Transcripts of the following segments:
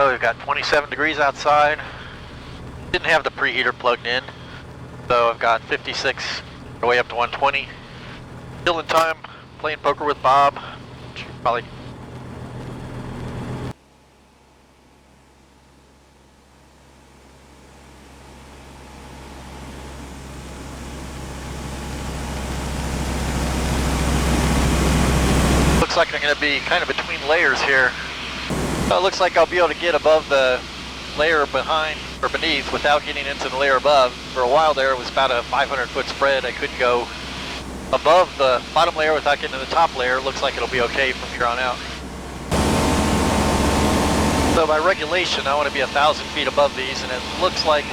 So we've got 27 degrees outside. Didn't have the preheater plugged in, so I've got 56 all the way up to 120. Still in time, playing poker with Bob. Probably. Looks like I'm going to be kind of between layers here. So it looks like I'll be able to get above the layer behind or beneath without getting into the layer above. For a while there, it was about a 500-foot spread. I couldn't go above the bottom layer without getting to the top layer. Looks like it'll be okay from here on out. So by regulation, I want to be 1,000 feet above these, and it looks like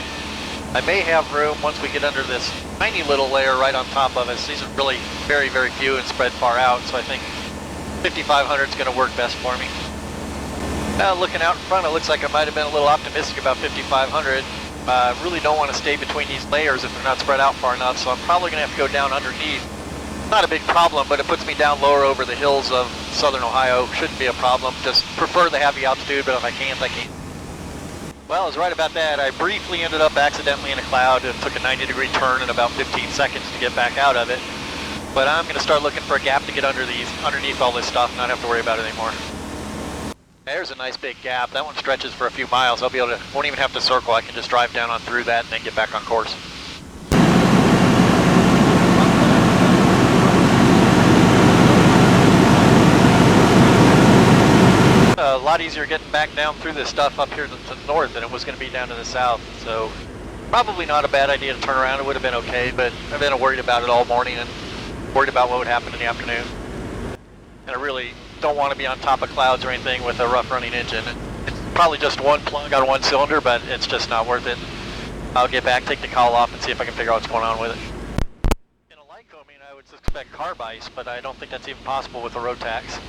I may have room once we get under this tiny little layer right on top of us. These are really very, very few and spread far out, so I think 5,500 is going to work best for me. Now looking out in front, it looks like I might have been a little optimistic about 5,500. I really don't want to stay between these layers if they're not spread out far enough, so I'm probably going to have to go down underneath. Not a big problem, but it puts me down lower over the hills of southern Ohio. Shouldn't be a problem. Just prefer the heavy altitude, but if I can't, I can't. Well, I was right about that. I briefly ended up accidentally in a cloud and took a 90-degree turn in about 15 seconds to get back out of it. But I'm going to start looking for a gap to get underneath all this stuff and not have to worry about it anymore. There's a nice big gap. That one stretches for a few miles. I'll be able to, won't even have to circle. I can just drive down on through that and then get back on course. A lot easier getting back down through this stuff up here to the north than it was going to be down to the south. So probably not a bad idea to turn around. It would have been okay, but I've been worried about it all morning and worried about what would happen in the afternoon. And I really don't want to be on top of clouds or anything with a rough running engine. It's probably just one plug on one cylinder, but it's just not worth it. I'll get back, take the call off, and see if I can figure out what's going on with it. In a Lycoming, I would expect carb ice, but I don't think that's even possible with the road tax.